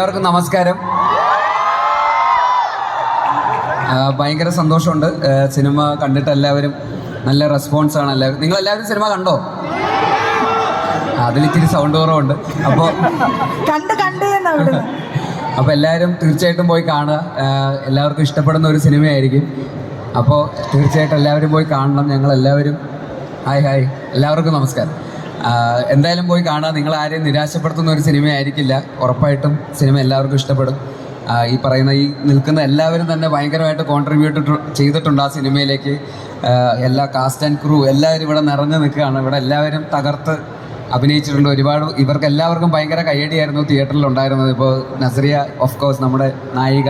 എല്ലാവർക്കും നമസ്കാരം. ഭയങ്കര സന്തോഷമുണ്ട്. സിനിമ കണ്ടിട്ട് എല്ലാവരും നല്ല റെസ്പോൺസാണ്. എല്ലാവരും നിങ്ങളെല്ലാവരും സിനിമ കണ്ടോ? അതിലിച്ചിരി സൗണ്ട് കുറവുണ്ട്. അപ്പോൾ എല്ലാവരും തീർച്ചയായിട്ടും പോയി കാണുക. എല്ലാവർക്കും ഇഷ്ടപ്പെടുന്ന ഒരു സിനിമയായിരിക്കും. അപ്പോൾ തീർച്ചയായിട്ടും എല്ലാവരും പോയി കാണണം. ഞങ്ങളെല്ലാവരും ഹായ് എല്ലാവർക്കും നമസ്കാരം. എന്തായാലും പോയി കാണുക. നിങ്ങൾ ആരെയും നിരാശപ്പെടുത്തുന്ന ഒരു സിനിമയായിരിക്കില്ല. ഉറപ്പായിട്ടും സിനിമ എല്ലാവർക്കും ഇഷ്ടപ്പെടും. ഈ പറയുന്ന ഈ നിൽക്കുന്ന എല്ലാവരും തന്നെ ഭയങ്കരമായിട്ട് കോൺട്രിബ്യൂട്ട് ചെയ്തിട്ടുണ്ട് ആ സിനിമയിലേക്ക്. എല്ലാ കാസ്റ്റ് ആൻഡ് ക്രൂ എല്ലാവരും ഇവിടെ നിറഞ്ഞു നിൽക്കുകയാണ്. ഇവിടെ എല്ലാവരും തകർത്ത് അഭിനയിച്ചിട്ടുണ്ട്. ഒരുപാട് ഇവർക്ക് എല്ലാവർക്കും ഭയങ്കര കയ്യടിയായിരുന്നു തിയേറ്ററിൽ ഉണ്ടായിരുന്നത്. ഇപ്പോൾ നസ്രിയ ഓഫ് കോഴ്സ് നമ്മുടെ നായിക,